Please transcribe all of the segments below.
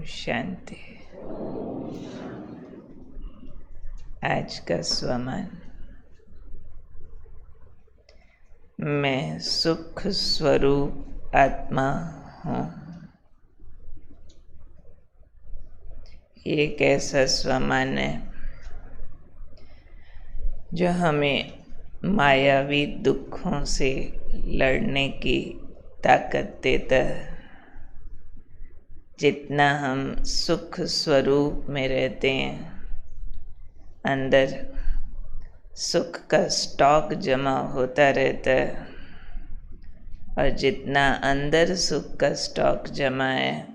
शांति। आज का स्वमान। मैं सुख स्वरूप आत्मा हूँ। ये एक ऐसा स्वमान है जो हमें मायावी दुखों से लड़ने की ताकत देता है। जितना हम सुख स्वरूप में रहते हैं, अंदर सुख का स्टॉक जमा होता रहता है, और जितना अंदर सुख का स्टॉक जमा है,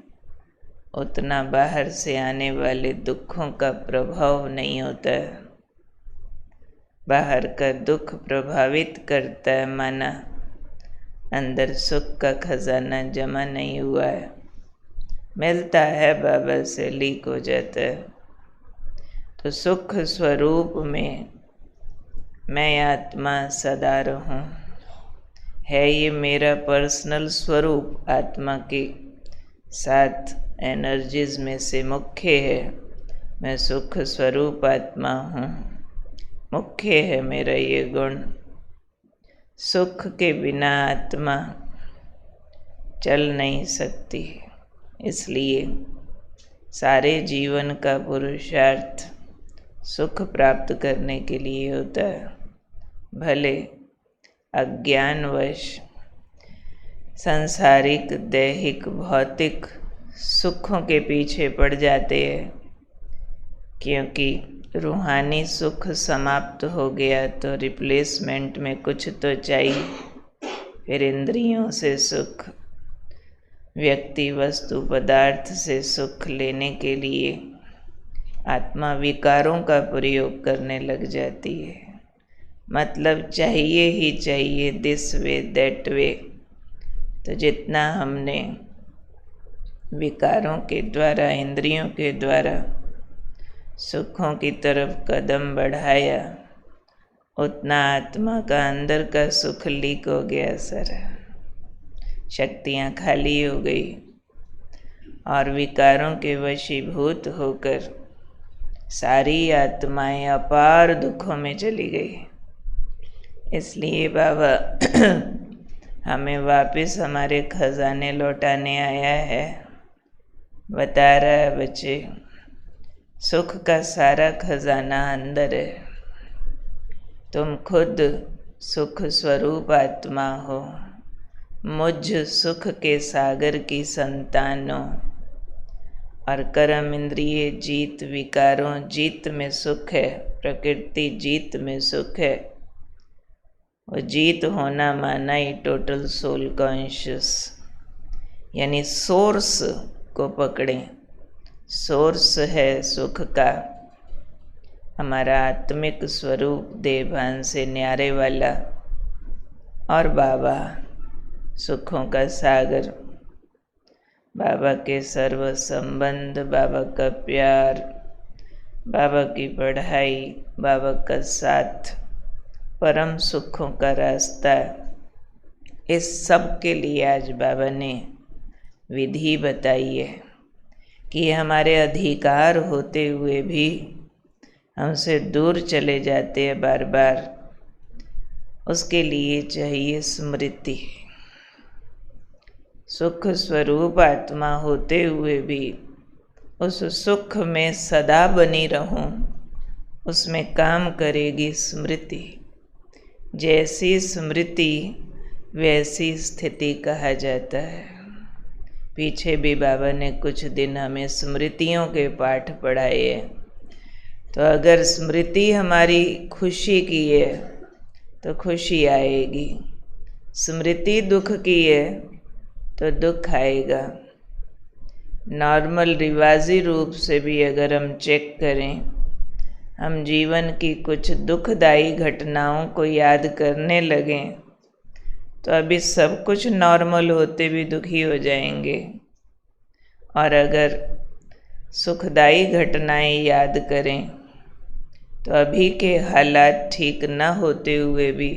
उतना बाहर से आने वाले दुखों का प्रभाव नहीं होता है। बाहर का दुख प्रभावित करता है, माना अंदर सुख का खजाना जमा नहीं हुआ है। मिलता है बाबा से, लीक हो जाता है। तो सुख स्वरूप में मैं आत्मा सदा रहूं है ये मेरा पर्सनल स्वरूप। आत्मा के 7 एनर्जीज में से मुख्य है मैं सुख स्वरूप आत्मा हूँ। मुख्य है मेरा ये गुण। सुख के बिना आत्मा चल नहीं सकती। इसलिए सारे जीवन का पुरुषार्थ सुख प्राप्त करने के लिए होता है। भले अज्ञानवश सांसारिक, दैहिक, भौतिक सुखों के पीछे पड़ जाते हैं, क्योंकि रूहानी सुख समाप्त हो गया तो रिप्लेसमेंट में कुछ तो चाहिए। फिर इंद्रियों से सुख, व्यक्ति, वस्तु, पदार्थ से सुख लेने के लिए आत्मा विकारों का प्रयोग करने लग जाती है। मतलब चाहिए ही चाहिए, दिस वे दैट वे। तो जितना हमने विकारों के द्वारा, इंद्रियों के द्वारा सुखों की तरफ कदम बढ़ाया, उतना आत्मा का अंदर का सुख लीक हो गया सर। शक्तियाँ खाली हो गई और विकारों के वशीभूत होकर सारी आत्माएं अपार दुखों में चली गई। इसलिए बाबा हमें वापस हमारे खजाने लौटाने आया है। बता रहा है, बच्चे, सुख का सारा खजाना अंदर है। तुम खुद सुख स्वरूप आत्मा हो। मुझ सुख के सागर की संतानों। और कर्म, इंद्रिय जीत, विकारों जीत में सुख है। प्रकृति जीत में सुख है। वो जीत होना माना ही टोटल सोल कॉन्शियस, यानी सोर्स को पकड़ें। सोर्स है सुख का हमारा आत्मिक स्वरूप, देवभान से न्यारे वाला। और बाबा सुखों का सागर, बाबा के सर्व संबंध, बाबा का प्यार, बाबा की पढ़ाई, बाबा का साथ, परम सुखों का रास्ता। इस सब के लिए आज बाबा ने विधि बताई है कि हमारे अधिकार होते हुए भी हमसे दूर चले जाते हैं बार बार। उसके लिए चाहिए स्मृति। सुख स्वरूप आत्मा होते हुए भी उस सुख में सदा बनी रहूं, उसमें काम करेगी स्मृति। जैसी स्मृति वैसी स्थिति कहा जाता है। पीछे भी बाबा ने कुछ दिन हमें स्मृतियों के पाठ पढ़ाए हैं। तो अगर स्मृति हमारी खुशी की है तो खुशी आएगी, स्मृति दुख की है तो दुख आएगा। नॉर्मल रिवाजी रूप से भी अगर हम चेक करें, हम जीवन की कुछ दुखदायी घटनाओं को याद करने लगें तो अभी सब कुछ नॉर्मल होते भी दुखी हो जाएंगे। और अगर सुखदायी घटनाएं याद करें तो अभी के हालात ठीक न होते हुए भी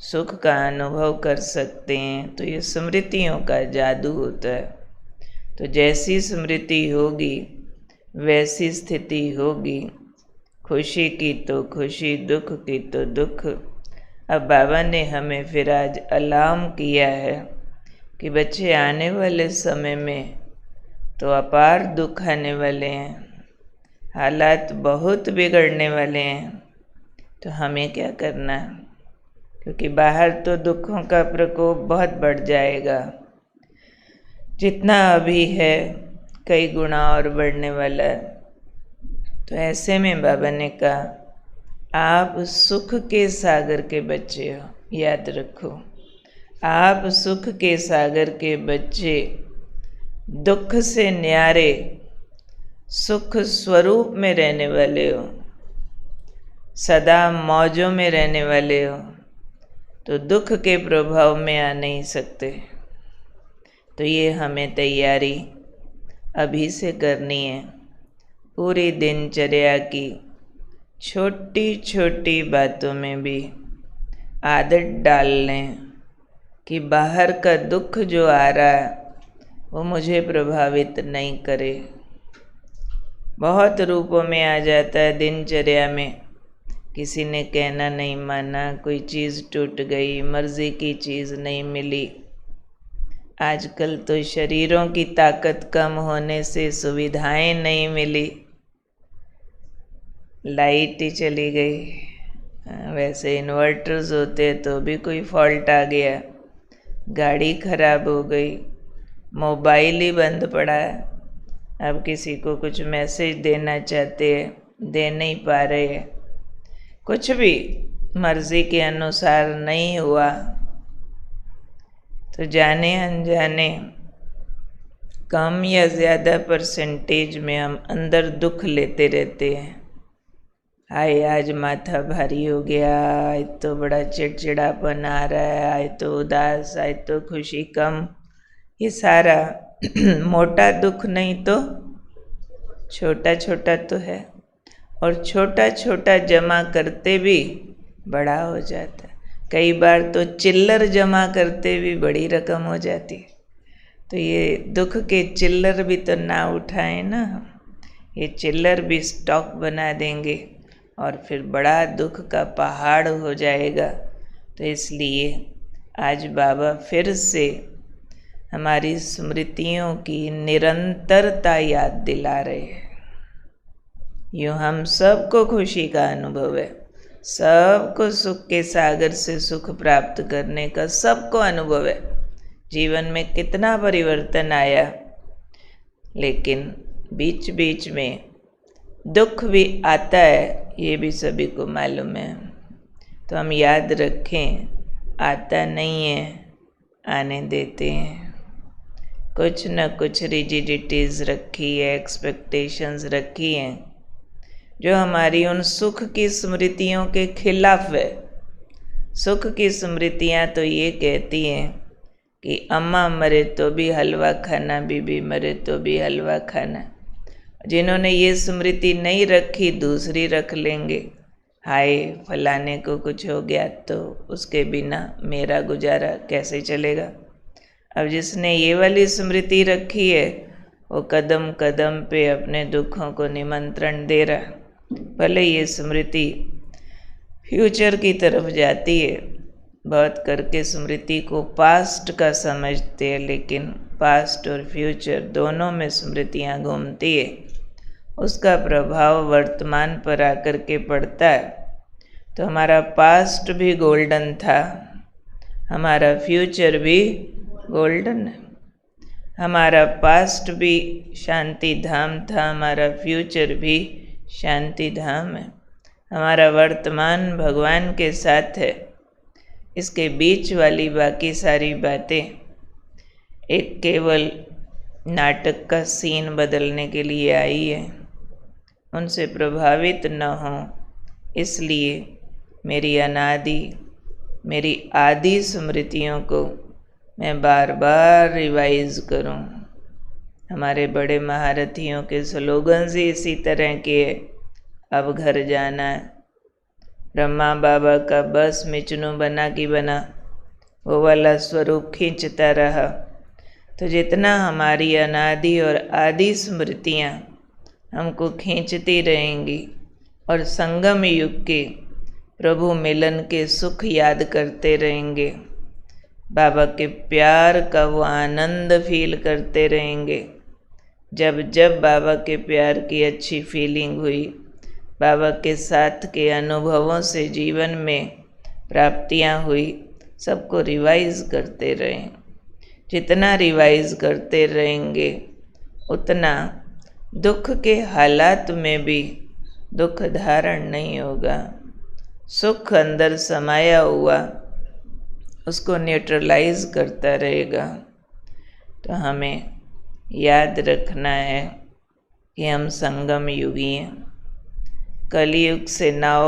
सुख का अनुभव कर सकते हैं। तो ये स्मृतियों का जादू होता है। तो जैसी स्मृति होगी वैसी स्थिति होगी। खुशी की तो खुशी, दुख की तो दुख। अब बाबा ने हमें फिर आज अलार्म किया है कि बच्चे आने वाले समय में तो अपार दुख आने वाले हैं, हालात बहुत बिगड़ने वाले हैं। तो हमें क्या करना है, क्योंकि बाहर तो दुखों का प्रकोप बहुत बढ़ जाएगा, जितना अभी है कई गुना और बढ़ने वाला है। तो ऐसे में बाबा ने कहा आप सुख के सागर के बच्चे हो, याद रखो, आप सुख के सागर के बच्चे, दुख से न्यारे सुख स्वरूप में रहने वाले हो, सदा मौजों में रहने वाले हो, तो दुख के प्रभाव में आ नहीं सकते। तो ये हमें तैयारी अभी से करनी है। पूरी दिनचर्या की छोटी छोटी बातों में भी आदत डाल लें कि बाहर का दुख जो आ रहा है वो मुझे प्रभावित नहीं करे। बहुत रूपों में आ जाता है दिनचर्या में। किसी ने कहना नहीं माना, कोई चीज़ टूट गई, मर्जी की चीज़ नहीं मिली। आजकल तो शरीरों की ताकत कम होने से सुविधाएं नहीं मिली, लाइट ही चली गई। वैसे इन्वर्टर्स होते तो भी कोई फॉल्ट आ गया, गाड़ी खराब हो गई, मोबाइल ही बंद पड़ा है। अब किसी को कुछ मैसेज देना चाहते हैं, दे नहीं पा रहे हैं, कुछ भी मर्जी के अनुसार नहीं हुआ। तो जाने अनजाने कम या ज़्यादा परसेंटेज में हम अंदर दुख लेते रहते हैं। हाय आज माथा भारी हो गया, आज तो बड़ा चिड़चिड़ापन आ रहा है, आज तो उदास, आज तो खुशी कम। ये सारा मोटा दुख नहीं तो छोटा छोटा तो है, और छोटा छोटा जमा करते भी बड़ा हो जाता है। कई बार तो चिल्लर जमा करते भी बड़ी रकम हो जाती है। तो ये दुख के चिल्लर भी तो ना उठाएं ना, ये चिल्लर भी स्टॉक बना देंगे और फिर बड़ा दुख का पहाड़ हो जाएगा। तो इसलिए आज बाबा फिर से हमारी स्मृतियों की निरंतरता याद दिला रहे हैं। यूँ हम सबको खुशी का अनुभव है, सबको सुख के सागर से सुख प्राप्त करने का सबको अनुभव है। जीवन में कितना परिवर्तन आया, लेकिन बीच बीच में दुख भी आता है, ये भी सभी को मालूम है। तो हम याद रखें, आता नहीं है, आने देते हैं। कुछ न कुछ रिजिडिटीज़ रखी है, एक्सपेक्टेशंस रखी हैं, जो हमारी उन सुख की स्मृतियों के खिलाफ है। सुख की स्मृतियाँ तो ये कहती हैं कि अम्मा मरे तो भी हलवा खाना, बीबी मरे तो भी हलवा खाना। जिन्होंने ये स्मृति नहीं रखी दूसरी रख लेंगे, हाय फलाने को कुछ हो गया तो उसके बिना मेरा गुजारा कैसे चलेगा। अब जिसने ये वाली स्मृति रखी है वो कदम कदम पे अपने दुखों को निमंत्रण दे रहा। भले ये स्मृति फ्यूचर की तरफ जाती है, बहुत करके स्मृति को पास्ट का समझते हैं, लेकिन पास्ट और फ्यूचर दोनों में स्मृतियाँ घूमती है। उसका प्रभाव वर्तमान पर आकर के पड़ता है। तो हमारा पास्ट भी गोल्डन था, हमारा फ्यूचर भी गोल्डन है। हमारा पास्ट भी शांति धाम था, हमारा फ्यूचर भी शांति धाम है। हमारा वर्तमान भगवान के साथ है। इसके बीच वाली बाकी सारी बातें एक केवल नाटक का सीन बदलने के लिए आई है। उनसे प्रभावित न हो, इसलिए मेरी अनादि, मेरी आदि स्मृतियों को मैं बार बार रिवाइज करूं। हमारे बड़े महारथियों के स्लोगन्स ही इसी तरह के, अब घर जाना है। ब्रह्मा बाबा का बस मिचनू बना कि बना, वो वाला स्वरूप खींचता रहा। तो जितना हमारी अनादि और आदि स्मृतियाँ हमको खींचती रहेंगी और संगम युग के प्रभु मिलन के सुख याद करते रहेंगे, बाबा के प्यार का वो आनंद फील करते रहेंगे। जब जब बाबा के प्यार की अच्छी फीलिंग हुई, बाबा के साथ के अनुभवों से जीवन में प्राप्तियां हुई, सबको रिवाइज करते रहें। जितना रिवाइज करते रहेंगे उतना दुख के हालात में भी दुख धारण नहीं होगा। सुख अंदर समाया हुआ उसको न्यूट्रलाइज करता रहेगा। तो हमें याद रखना है कि हम संगम युगी हैं। कलयुग से नाव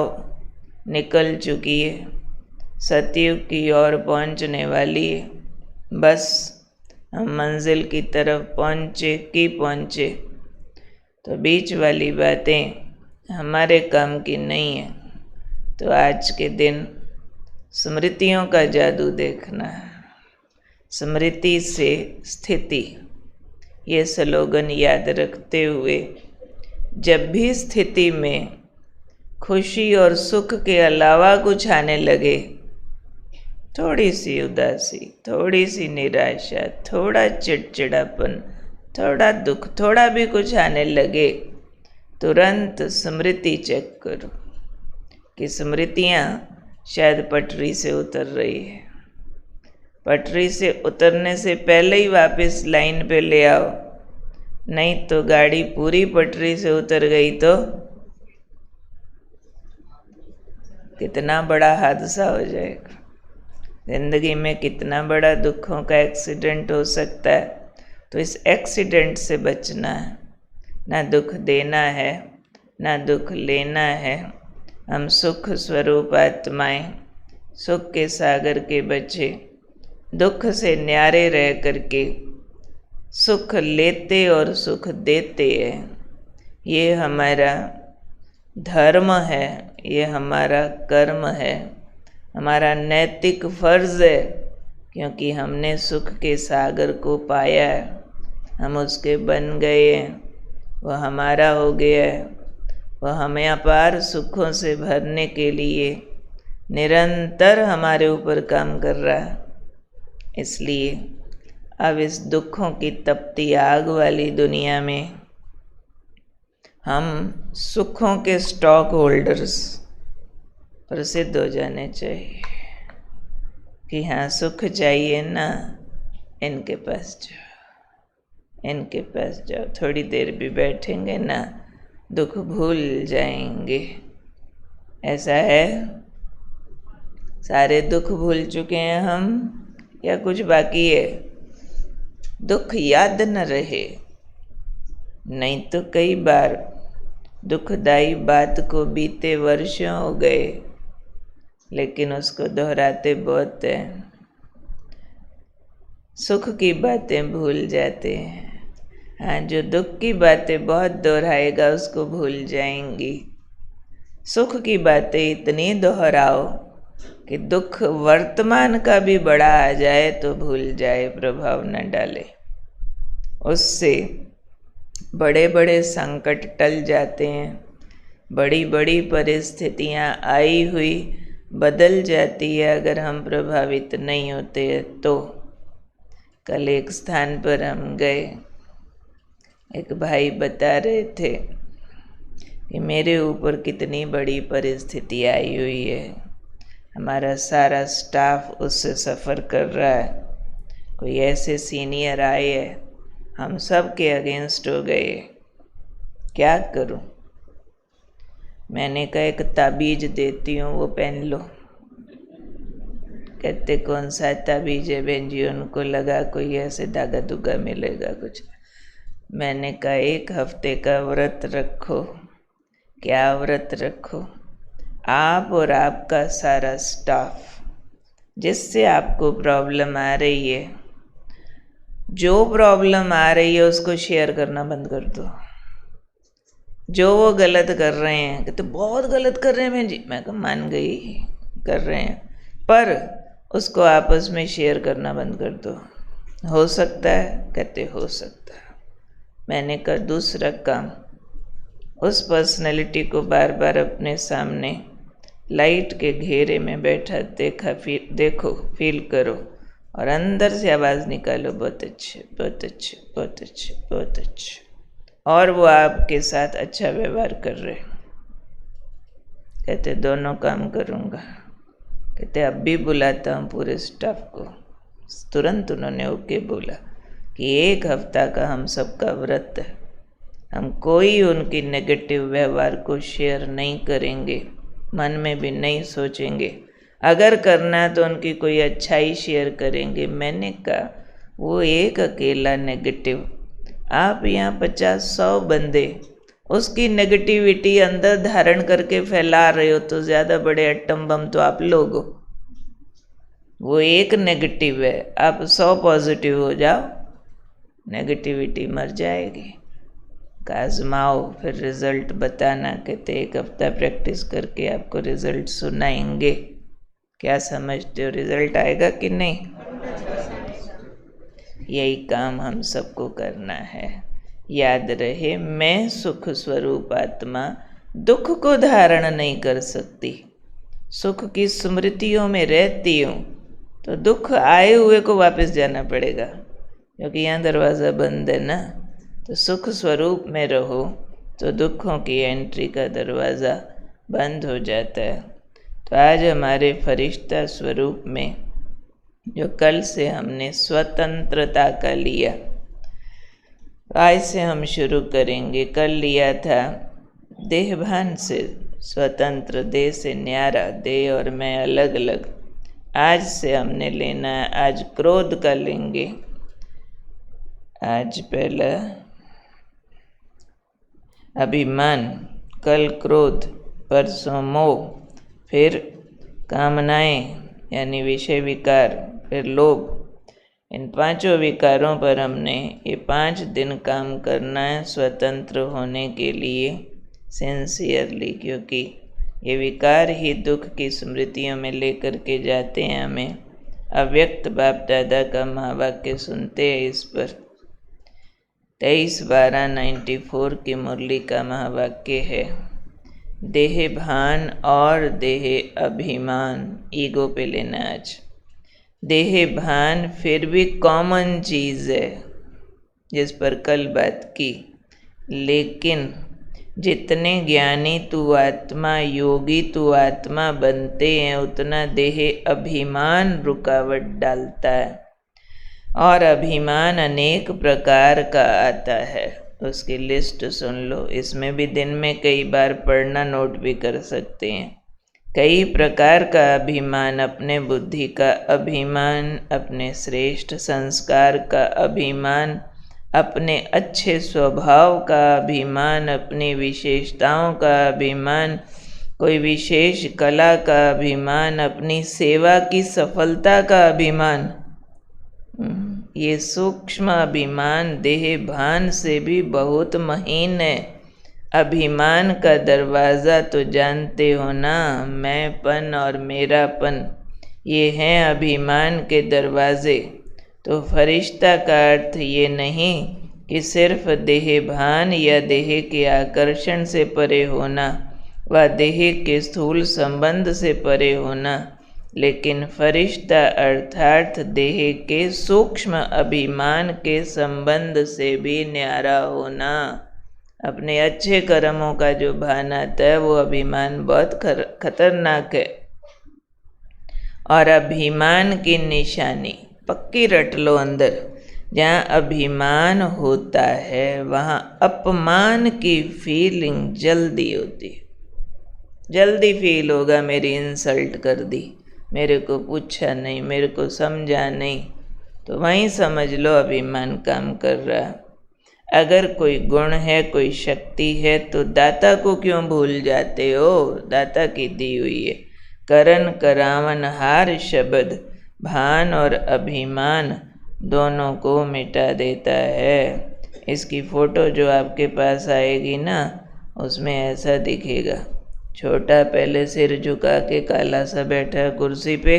निकल चुकी है, सतयुग की ओर पहुंचने वाली है। बस हम मंजिल की तरफ पहुंचे तो बीच वाली बातें हमारे काम की नहीं है। तो आज के दिन स्मृतियों का जादू देखना है। स्मृति से स्थिति, ये स्लोगन याद रखते हुए जब भी स्थिति में खुशी और सुख के अलावा कुछ आने लगे, थोड़ी सी उदासी, थोड़ी सी निराशा, थोड़ा चिड़चिड़ापन, थोड़ा दुख, थोड़ा भी कुछ आने लगे, तुरंत स्मृति चेक करो कि स्मृतियाँ शायद पटरी से उतर रही है। पटरी से उतरने से पहले ही वापस लाइन पे ले आओ, नहीं तो गाड़ी पूरी पटरी से उतर गई तो कितना बड़ा हादसा हो जाएगा। जिंदगी में कितना बड़ा दुखों का एक्सीडेंट हो सकता है। तो इस एक्सीडेंट से बचना है, ना दुख देना है ना दुख लेना है। हम सुख स्वरूप आत्माएं, सुख के सागर के बच्चे, दुख से न्यारे रह करके सुख लेते और सुख देते हैं। ये हमारा धर्म है, ये हमारा कर्म है, हमारा नैतिक फर्ज है, क्योंकि हमने सुख के सागर को पाया है, हम उसके बन गए हैं, वह हमारा हो गया है। वह हमें अपार सुखों से भरने के लिए निरंतर हमारे ऊपर काम कर रहा है। इसलिए अब इस दुखों की तपती आग वाली दुनिया में हम सुखों के स्टॉक होल्डर्स प्रसिद्ध हो जाने चाहिए कि हाँ, सुख चाहिए ना, इनके पास जाओ, इनके पास जाओ, थोड़ी देर भी बैठेंगे ना, दुख भूल जाएंगे। ऐसा है? सारे दुख भूल चुके हैं हम या कुछ बाकी है? दुख याद न रहे, नहीं तो कई बार दुखदाई बात को बीते वर्षों हो गए, लेकिन उसको दोहराते बहुत है। सुख की बातें भूल जाते हैं। हाँ, जो दुख की बातें बहुत दोहराएगा उसको भूल जाएंगी। सुख की बातें इतनी दोहराओ कि दुख वर्तमान का भी बड़ा आ जाए तो भूल जाए, प्रभाव न डाले। उससे बड़े बड़े संकट टल जाते हैं, बड़ी बड़ी परिस्थितियाँ आई हुई बदल जाती है अगर हम प्रभावित नहीं होते हैं तो। कल एक स्थान पर हम गए, एक भाई बता रहे थे कि मेरे ऊपर कितनी बड़ी परिस्थिति आई हुई है, हमारा सारा स्टाफ उससे सफ़र कर रहा है, कोई ऐसे सीनियर आए हैं, हम सब के अगेंस्ट हो गए, क्या करूं? मैंने कहा एक ताबीज देती हूँ, वो पहन लो। कहते कौन सा ताबीज है बहन जी? उनको लगा कोई ऐसे धागा धुगा मिलेगा कुछ। मैंने कहा 1 हफ्ते का व्रत रखो। क्या व्रत रखो? आप और आपका सारा स्टाफ, जिससे आपको प्रॉब्लम आ रही है, जो प्रॉब्लम आ रही है उसको शेयर करना बंद कर दो। जो वो गलत कर रहे हैं, कहते बहुत गलत कर रहे हैं बहन जी, मैं कहा मान गई कर रहे हैं, पर उसको आपस में शेयर करना बंद कर दो। हो सकता है? कहते हो सकता है। मैंने कहा दूसरा काम, उस पर्सनैलिटी को बार बार अपने सामने लाइट के घेरे में बैठा देखो, फील करो और अंदर से आवाज़ निकालो, बहुत अच्छे, बहुत अच्छे, बहुत अच्छे, बहुत अच्छे। और वो आपके साथ अच्छा व्यवहार कर रहे। कहते दोनों काम करूँगा। कहते अब भी बुलाता हूँ पूरे स्टाफ को। तुरंत उन्होंने ओके बोला कि 1 हफ्ता का हम सबका व्रत है, हम कोई उनकी नेगेटिव व्यवहार को शेयर नहीं करेंगे, मन में भी नहीं सोचेंगे। अगर करना है तो उनकी कोई अच्छाई शेयर करेंगे। मैंने कहा वो एक अकेला नेगेटिव, आप यहाँ 50-100 बंदे उसकी नेगेटिविटी अंदर धारण करके फैला रहे हो, तो ज़्यादा बड़े एटम बम तो आप लोग हो। वो एक नेगेटिव है, आप 100 पॉजिटिव हो जाओ, नेगेटिविटी मर जाएगी। आजमाओ, फिर रिजल्ट बताना। कहते 1 हफ्ता प्रैक्टिस करके आपको रिजल्ट सुनाएंगे। क्या समझते हो, रिजल्ट आएगा कि नहीं? यही काम हम सबको करना है। याद रहे, मैं सुख स्वरूप आत्मा दुख को धारण नहीं कर सकती। सुख की स्मृतियों में रहती हूँ तो दुख आए हुए को वापस जाना पड़ेगा, क्योंकि यहाँ दरवाज़ा बंद है ना। तो सुख स्वरूप में रहो तो दुखों की एंट्री का दरवाज़ा बंद हो जाता है। तो आज हमारे फरिश्ता स्वरूप में जो कल से हमने स्वतंत्रता का लिया, आज से हम शुरू करेंगे। कल लिया था देहभान से स्वतंत्र, देह से न्यारा, देह और मैं अलग अलग। आज से हमने लेना है, आज क्रोध का लेंगे। आज पहला अभिमान, कल क्रोध, परसों मोह, फिर कामनाएं यानी विषय विकार, फिर लोभ। इन 5 विकारों पर हमने ये 5 दिन काम करना है स्वतंत्र होने के लिए सिंसियरली, क्योंकि ये विकार ही दुख की स्मृतियों में लेकर के जाते हैं हमें। अव्यक्त बाप दादा का महावाक्य सुनते हैं इस पर। 23/12/94 की मुरली का महावाक्य है, देह भान और देह अभिमान। ईगो पे लेना आज। देह भान फिर भी कॉमन चीज़ है जिस पर कल बात की, लेकिन जितने ज्ञानी तू आत्मा, योगी तू आत्मा बनते हैं, उतना देह अभिमान रुकावट डालता है। और अभिमान अनेक प्रकार का आता है, उसकी लिस्ट सुन लो। इसमें भी दिन में कई बार पढ़ना, नोट भी कर सकते हैं। कई प्रकार का अभिमान, अपने बुद्धि का अभिमान, अपने श्रेष्ठ संस्कार का अभिमान, अपने अच्छे स्वभाव का अभिमान, अपनी विशेषताओं का अभिमान, कोई विशेष कला का अभिमान, अपनी सेवा की सफलता का अभिमान। ये सूक्ष्म अभिमान देह भान से भी बहुत महीन है। अभिमान का दरवाज़ा तो जानते हो ना, मैंपन और मेरापन, ये हैं अभिमान के दरवाज़े। तो फरिश्ता का अर्थ ये नहीं कि सिर्फ देह भान या देह के आकर्षण से परे होना व देह के स्थूल संबंध से परे होना, लेकिन फरिश्ता अर्थात देह के सूक्ष्म अभिमान के संबंध से भी न्यारा होना। अपने अच्छे कर्मों का जो भान आता है वो अभिमान बहुत खतरनाक है। और अभिमान की निशानी पक्की रट लो अंदर, जहाँ अभिमान होता है वहाँ अपमान की फीलिंग जल्दी होती है। जल्दी फील होगा मेरी इंसल्ट कर दी, मेरे को पूछा नहीं, मेरे को समझा नहीं, तो वहीं समझ लो अभिमान काम कर रहा है। अगर कोई गुण है, कोई शक्ति है, तो दाता को क्यों भूल जाते हो? दाता की दी हुई है। करन करावन हार शब्द भान और अभिमान दोनों को मिटा देता है। इसकी फ़ोटो जो आपके पास आएगी ना, उसमें ऐसा दिखेगा। छोटा पहले सिर झुका के काला सा बैठा है कुर्सी पे,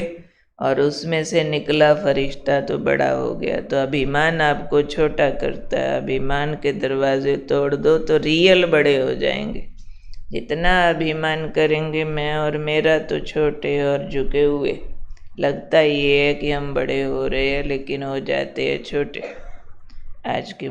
और उसमें से निकला फरिश्ता तो बड़ा हो गया। तो अभिमान आपको छोटा करता है। अभिमान के दरवाजे तोड़ दो तो रियल बड़े हो जाएंगे। जितना अभिमान करेंगे मैं और मेरा तो छोटे और झुके हुए, लगता ये है कि हम बड़े हो रहे हैं लेकिन हो जाते हैं छोटे। आज की